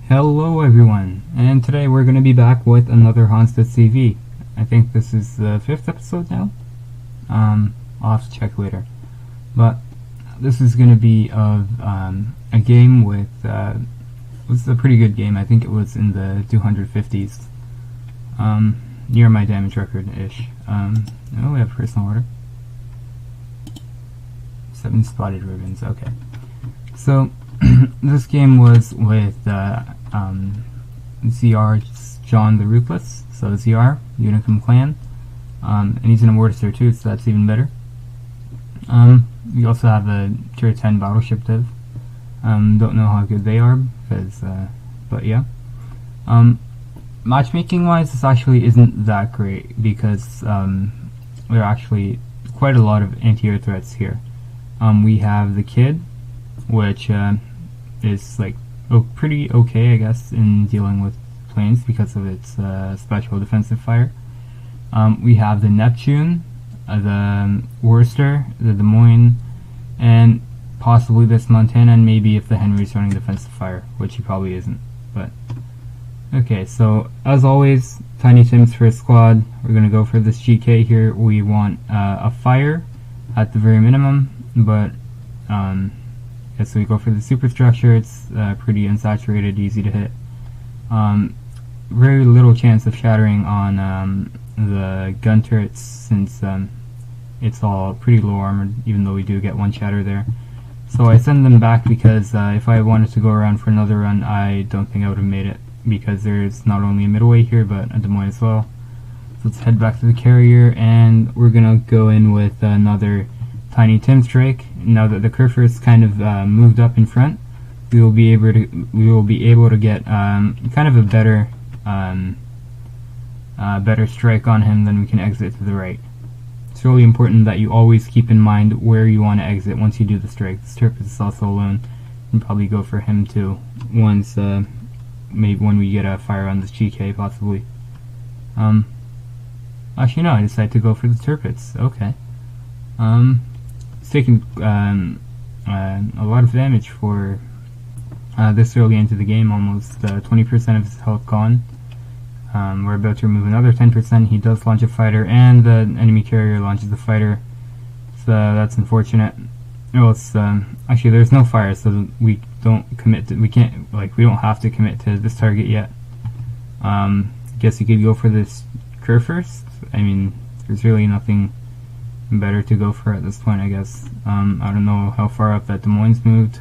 Hello everyone, and today we're going to be back with another Haunted CV. I think this is the 5th episode now. I'll have to check later. But this is going to be of a game with, it was a pretty good game. I think it was in the 250s. Near my damage record-ish. Oh, we have personal order. 7 spotted ribbons, okay. So, this game was with ZR John the Ruthless, so ZR, Unicum Clan, and he's an Mortiser too, so that's even better. We also have a tier 10 battleship div. Don't know how good they are, because, but yeah. Matchmaking wise, this actually isn't that great, because there are actually quite a lot of anti-air threats here. We have the Kid, which is like pretty okay, I guess, in dealing with planes because of its special defensive fire. We have the Neptune, the Worcester, the Des Moines, and possibly this Montana, and maybe if the Henry's running defensive fire, which he probably isn't. But okay, so as always, Tiny Tim's first squad. We're gonna go for this GK here. We want a fire at the very minimum, but okay, so we go for the superstructure. It's pretty unsaturated, easy to hit. Very little chance of shattering on the gun turrets, since it's all pretty low armored, even though we do get one shatter there. So I send them back because if I wanted to go around for another run, I don't think I would have made it, because there's not only a midway here, but a Des Moines as well. So let's head back to the carrier, and we're gonna go in with another Tiny Tim strike. Now that the Kerfur's kind of moved up in front, we will be able to get kind of a better better strike on him. Then we can exit to the right. It's really important that you always keep in mind where you want to exit once you do the strike. This Turp is also alone, and probably go for him too once maybe when we get a fire on this GK possibly. Actually no, I decided to go for the Turpits. Okay. It's taking a lot of damage for this early into the game, almost 20% of his health gone. We're about to remove another 10%. He does launch a fighter, and the enemy carrier launches the fighter, so that's unfortunate. Well, it's actually there's no fire, so we don't commit to, we don't have to commit to this target yet. Guess you could go for this Kerr first. I mean, there's really nothing better to go for at this point, I guess. I don't know how far up that Des Moines moved.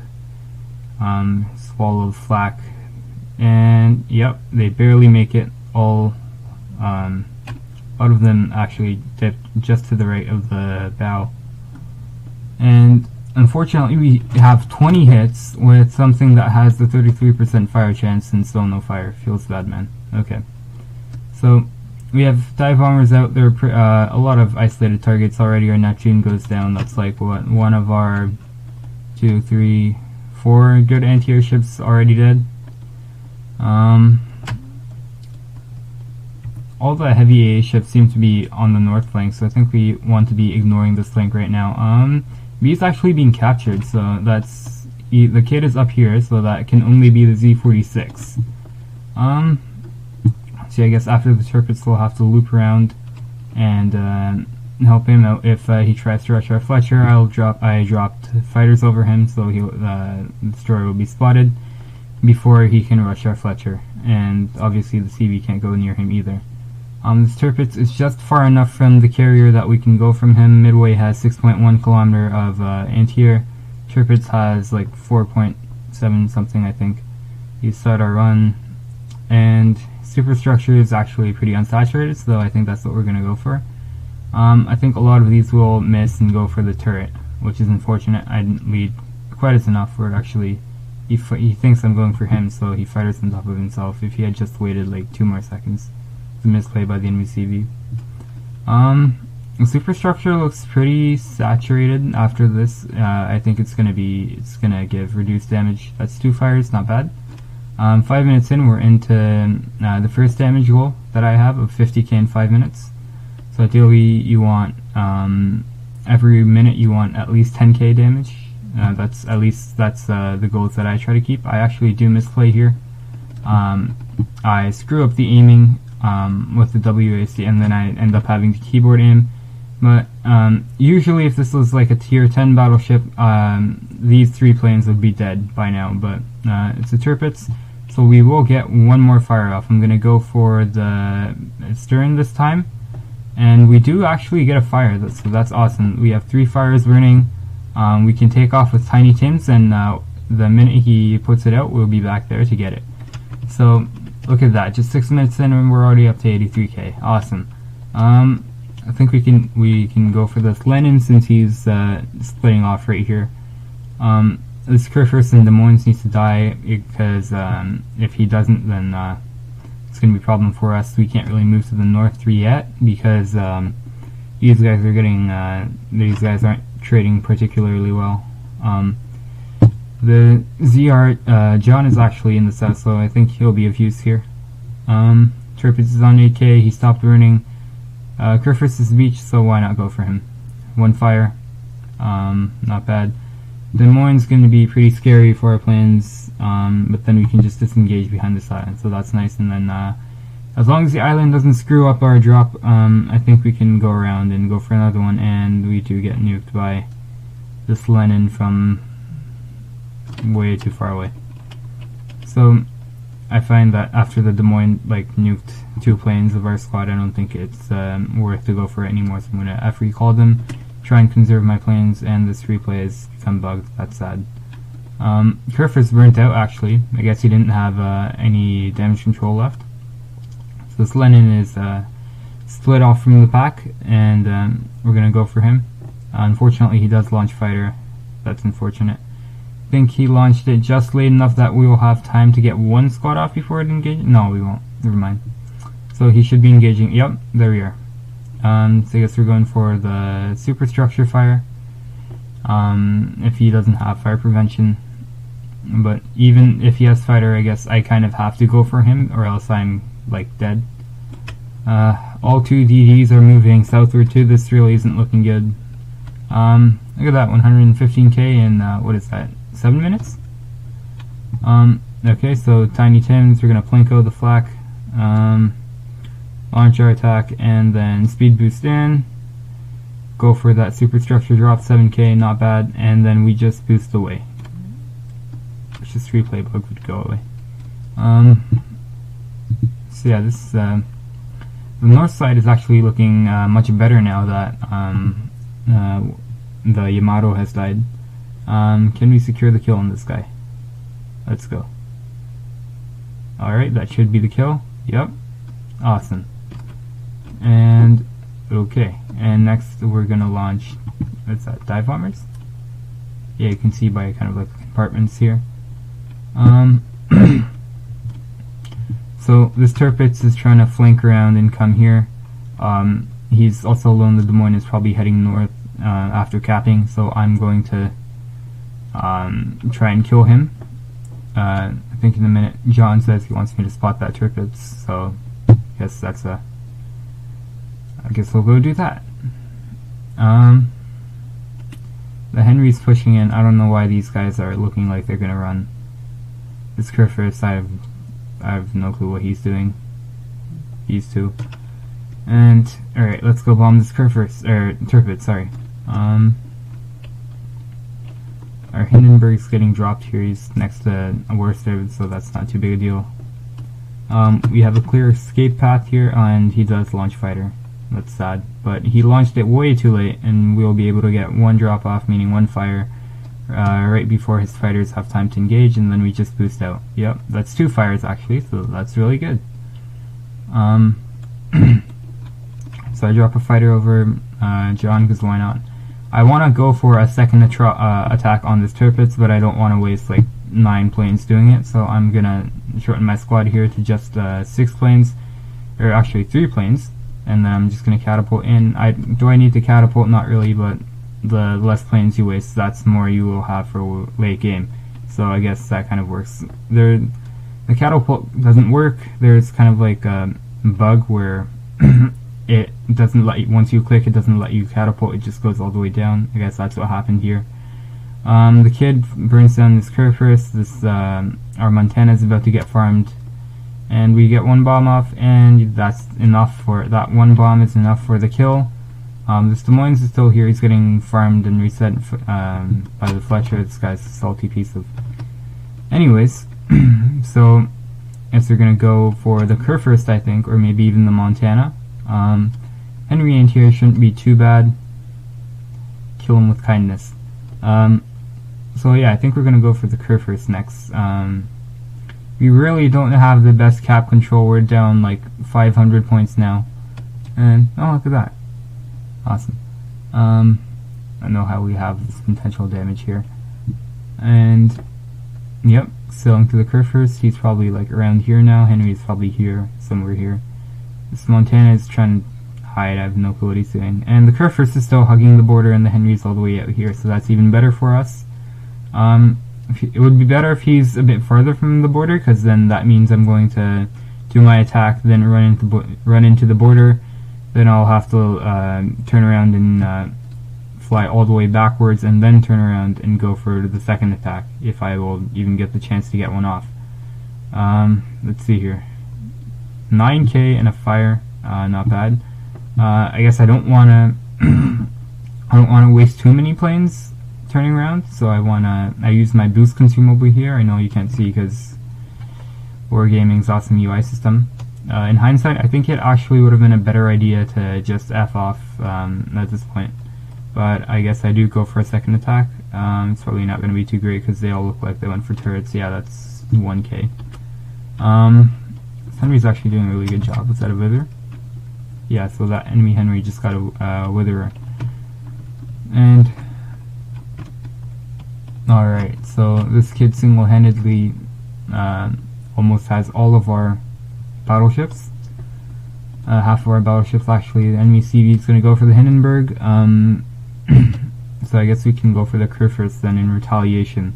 Swallowed flak, and yep, they barely make it. All out of them actually dipped just to the right of the bow, and unfortunately we have 20 hits with something that has the 33% fire chance and still no fire. Feels bad, man. Okay, so we have dive bombers out there. A lot of isolated targets already. Our Neptune goes down. That's like what, one of our 2, 3, 4 good anti-air ships already dead. All the heavy AA ships seem to be on the north flank, so I think we want to be ignoring this flank right now. B is actually being captured, so that's the Kid is up here, so that can only be the Z46. So I guess after the Turpits we'll have to loop around and help him out. If he tries to rush our Fletcher, I dropped fighters over him, so the destroyer will be spotted before he can rush our Fletcher, and obviously the CV can't go near him either. This Turpitz is just far enough from the carrier that we can go from him. Midway has 6.1 kilometer of anti-air. Turpitz has like 4.7 something, I think. We start our run, and superstructure is actually pretty unsaturated, so I think that's what we're going to go for. I think a lot of these will miss and go for the turret, which is unfortunate. I didn't lead quite as enough where actually he thinks I'm going for him, so he fires on top of himself. If he had just waited like 2 more seconds. It's a misplay by the enemy CV. The superstructure looks pretty saturated after this. I think it's gonna give reduced damage. That's 2 fires, not bad. 5 minutes in, we're into the first damage goal that I have of 50k in 5 minutes. So ideally, you want every minute you want at least 10k damage. That's the goals that I try to keep. I actually do misplay here. I screw up the aiming with the WASD, and then I end up having to keyboard aim. But usually if this was like a tier 10 battleship, these 3 planes would be dead by now, but it's a Tirpitz, so we will get one more fire off. I'm going to go for the stern this time, and we do actually get a fire, so that's awesome. We have 3 fires burning. We can take off with Tiny Tims, and the minute he puts it out, we'll be back there to get it. So look at that, just 6 minutes in and we're already up to 83k. Awesome. I think we can go for this Lenin since he's splitting off right here. This Kurfürst in Des Moines needs to die because if he doesn't, then it's going to be a problem for us. We can't really move to the north 3 yet because these guys are getting these guys aren't trading particularly well. The ZR John is actually in the south, so I think he'll be of use here. Tirpitz is on 8k. He stopped burning. Kurfürst is beach, so why not go for him? 1 fire, not bad. Des Moines is going to be pretty scary for our planes, but then we can just disengage behind this island, so that's nice. And then as long as the island doesn't screw up our drop, I think we can go around and go for another one, and we do get nuked by this Lenin from way too far away. So I find that after the Des Moines nuked 2 planes of our squad, I don't think it's worth to go for it anymore, so I'm going to F-recall them, try and conserve my planes, and this replay has become bugged. That's sad. Kurfürst burnt out actually. I guess he didn't have any damage control left. So this Lenin is split off from the pack, and we're going to go for him. Unfortunately he does launch fighter. That's unfortunate. I think he launched it just late enough that we will have time to get 1 squad off before it engages. No, we won't. Never mind. So he should be engaging. Yep, there we are. So I guess we're going for the superstructure fire. If he doesn't have fire prevention. But even if he has fighter, I guess I kind of have to go for him, or else I'm dead. All 2 DDs are moving southward too. This really isn't looking good. Look at that, 115k in what is that, 7 minutes? Okay, so Tiny Tims, we're gonna Plinko the flak, launch our attack, and then speed boost in, go for that superstructure drop, 7k, not bad, and then we just boost away. It's just replay bug would go away. So yeah, this the north side is actually looking much better now that the Yamato has died. Can we secure the kill on this guy? Let's go. Alright, that should be the kill. Yep. Awesome. And okay. And next we're gonna launch, what's that, dive bombers? Yeah, you can see by kind of the compartments here. So this Tirpitz is trying to flank around and come here. He's also alone. The Des Moines is probably heading north after capping, so I'm going to try and kill him. I think in a minute. John says he wants me to spot that Tirpitz, so I guess that's a. I guess we'll go do that. The Henry's pushing in. I don't know why these guys are looking like they're gonna run. This Kurfürst, I have no clue what he's doing. These 2. And alright, let's go bomb this Kurfürst, or Tirpitz, sorry. Our Hindenburg's getting dropped here. He's next to a Worsted, so that's not too big a deal. We have a clear escape path here, and he does launch fighter. That's sad, but he launched it way too late, and we'll be able to get 1 drop off, meaning 1 fire, right before his fighters have time to engage, and then we just boost out. Yep, that's 2 fires actually, so that's really good. So I drop a fighter over John, because why not? I want to go for a second attack on this Tirpitz, but I don't want to waste 9 planes doing it, so I'm gonna shorten my squad here to just 6 planes, or actually 3 planes, and then I'm just gonna catapult in. Do I need to catapult? Not really, but the less planes you waste, that's more you will have for late game. So I guess that kind of works. The catapult doesn't work. There's kind of a bug where it doesn't let you, once you click, it doesn't let you catapult, it just goes all the way down. I guess that's what happened here. The kid burns down this Kurfürst. This our Montana is about to get farmed. and we get one bomb off, and that's enough for that. One bomb is enough for the kill. This Des Moines is still here. He's getting farmed and reset by the Fletcher. This guy's a salty piece of... Anyways, so I guess they're gonna go for the Kurfürst, I think, or maybe even the Montana. Henry ain't here, shouldn't be too bad. Kill him with kindness. So yeah, I think we're gonna go for the Kurfürst next. We really don't have the best cap control. We're down like 500 points now. And, oh, look at that. Awesome. I know how we have this potential damage here. And, yep, sailing to the Kurfürst. He's probably like around here now. Henry's probably here, somewhere here. This Montana is trying to hide. I have no clue what he's doing. And the Kurfürst is still hugging the border, and the Henry's all the way out here, so that's even better for us. It would be better if he's a bit farther from the border, because then that means I'm going to do my attack, then run into the border. Then I'll have to turn around and fly all the way backwards, and then turn around and go for the second attack, if I will even get the chance to get one off. Let's see here. 9k and a fire, not bad. I guess I don't want to waste too many planes turning around, so I use my boost consumable here. I know you can't see because Wargaming's awesome UI system. In hindsight, I think it actually would have been a better idea to just F off at this point, but I guess I do go for a second attack. It's probably not going to be too great because they all look like they went for turrets. Yeah, that's 1k. Henry's actually doing a really good job. Was that a Wither? Yeah, so that enemy Henry just got a Witherer. And alright, so this kid single-handedly almost has all of our battleships. Half of our battleships actually. The enemy CV is going to go for the Hindenburg. So I guess we can go for the Kurfürst then in retaliation.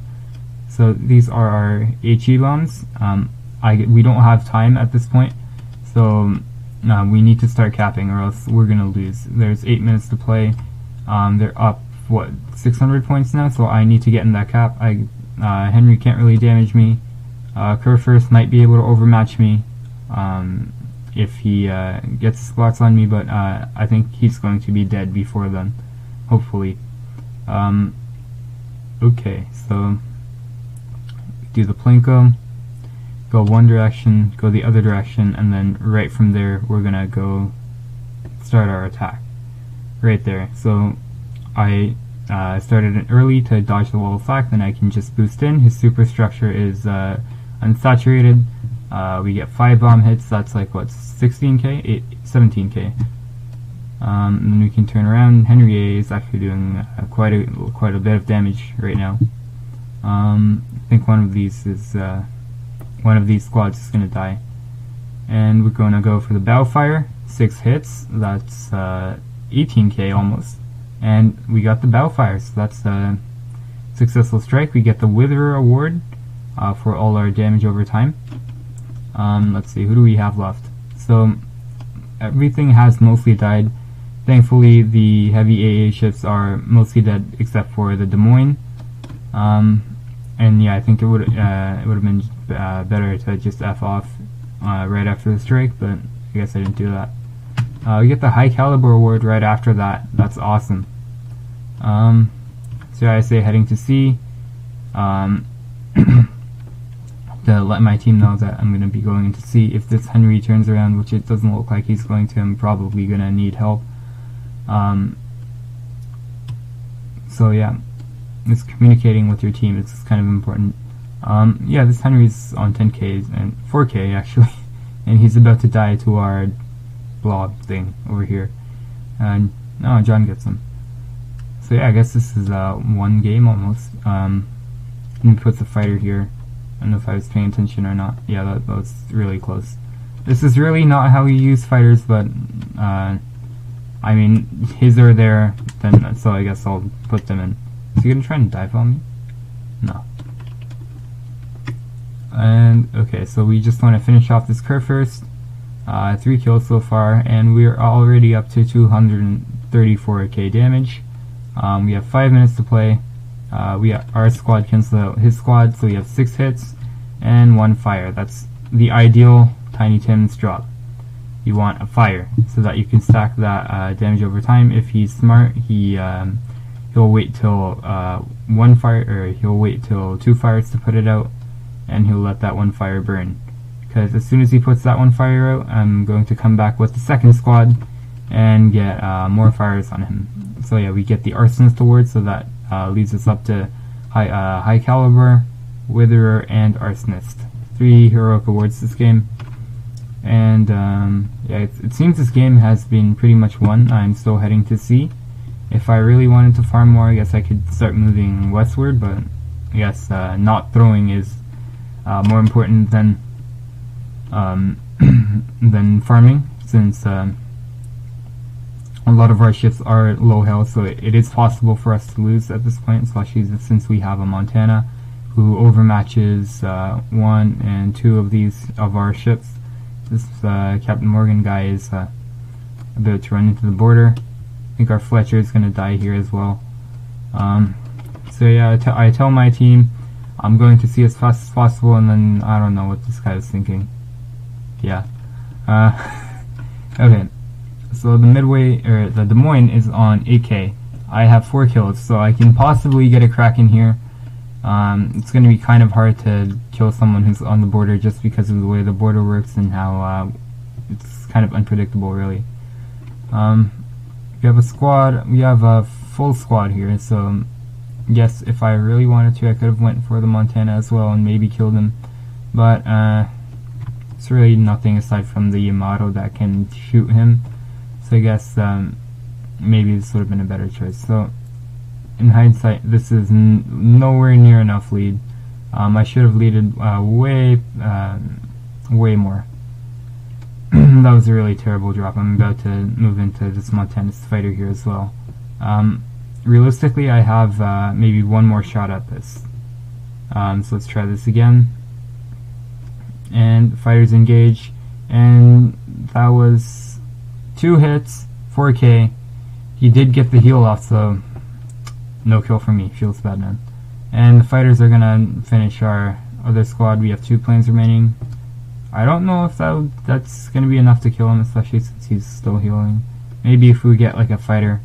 So these are our HE bombs. We don't have time at this point, so we need to start capping or else we're going to lose. There's 8 minutes to play. They're up, what, 600 points now, so I need to get in that cap. Henry can't really damage me. Kurfürst might be able to overmatch me if he gets squats on me, but I think he's going to be dead before then, hopefully. Okay, so do the Plinko, go one direction, go the other direction, and then right from there we're gonna go start our attack. Right there. So I started it early to dodge the wall of flak, then I can just boost in. His superstructure is unsaturated. We get 5 bomb hits, that's like what, 16k? 17k. And then we can turn around. Henry A is actually doing quite a bit of damage right now. I think one of these squads is gonna die. And we're gonna go for the Bowfire, 6 hits, that's 18k almost. And we got the Bowfire, so that's a successful strike. We get the Witherer award for all our damage over time. Let's see, who do we have left? So everything has mostly died. Thankfully, the heavy AA ships are mostly dead except for the Des Moines. And yeah, I think it would have been better to just F off right after the strike, but I guess I didn't do that. We get the High Caliber award right after that. That's awesome. So I say heading to sea to let my team know that I'm going to be going to sea. If this Henry turns around, which it doesn't look like he's going to, I'm probably going to need help. So yeah, it's communicating with your team. It's kind of important. Yeah, this Henry's on 10k and 4k actually, and he's about to die to our blob thing over here. And oh, John gets him. So yeah, I guess this is one game almost. Let me put the fighter here. I don't know if I was paying attention or not. Yeah, that was really close. This is really not how you use fighters, but I mean, his are there, then so I guess I'll put them in. Is he gonna try and dive on me? No. And okay, so we just want to finish off this Kurfürst. 3 kills so far, and we're already up to 234k damage. We have 5 minutes to play. Our squad canceled out his squad, so we have 6 hits and 1 fire. That's the ideal Tiny Tim's drop. You want a fire so that you can stack that damage over time. If he's smart, he'll wait till one fire, or he'll wait till 2 fires to put it out, and he'll let that 1 fire burn. Because as soon as he puts that 1 fire out, I'm going to come back with the second squad and get more fires on him. So yeah, we get the Arsonist award, so that leads us up to High Caliber, Witherer, and Arsonist. 3 heroic awards this game. And yeah, it seems this game has been pretty much won. I'm still heading to C. If I really wanted to farm more, I guess I could start moving westward, but I guess not throwing is more important than than farming, since a lot of our ships are low health, so it is possible for us to lose at this point, especially since we have a Montana who overmatches 1 and 2 of our ships. This Captain Morgan guy is about to run into the border. I think our Fletcher is going to die here as well. So yeah, I tell my team I'm going to see as fast as possible, and then I don't know what this guy is thinking. Yeah. Okay. So the Midway, or the Des Moines, is on 8k. I have 4 kills, so I can possibly get a crack in here. It's going to be kind of hard to kill someone who's on the border just because of the way the border works and how it's kind of unpredictable, really. We have a squad. We have a full squad here, so yes, if I really wanted to, I could have went for the Montana as well and maybe killed him. But it's really nothing aside from the Yamato that can shoot him. So I guess maybe this would have been a better choice. So in hindsight, this is nowhere near enough lead. I should have leaded way more. That was a really terrible drop. I'm about to move into this Montanist fighter here as well. Realistically, I have maybe 1 more shot at this. So let's try this again. And fighters engage, and that was 2 hits, 4k. He did get the heal off, so no kill for me. Feels bad, man. And the fighters are gonna finish our other squad. We have 2 planes remaining. I don't know if that's gonna be enough to kill him, especially since he's still healing. Maybe if we get like a fighter.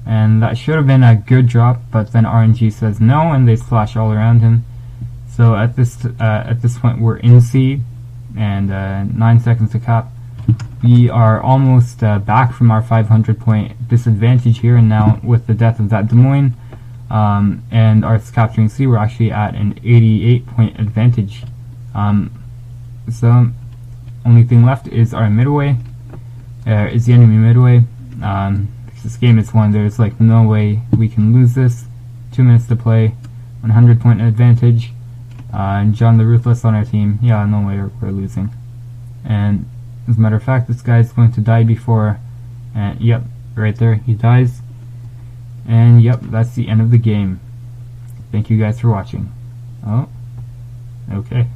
And that should have been a good drop, but then RNG says no, and they splash all around him. So at this point we're in C, and 9 seconds to cap. We are almost back from our 500 point disadvantage here, and now with the death of that Des Moines and us capturing C, we're actually at an 88 point advantage. So only thing left is our Midway, is the enemy Midway. Because this game is won, there's like no way we can lose this. 2 minutes to play, 100 point advantage. And John the Ruthless on our team. Yeah, no way we're losing. And as a matter of fact, this guy's going to die before, and yep, right there, he dies. And yep, that's the end of the game. Thank you guys for watching. Oh, okay.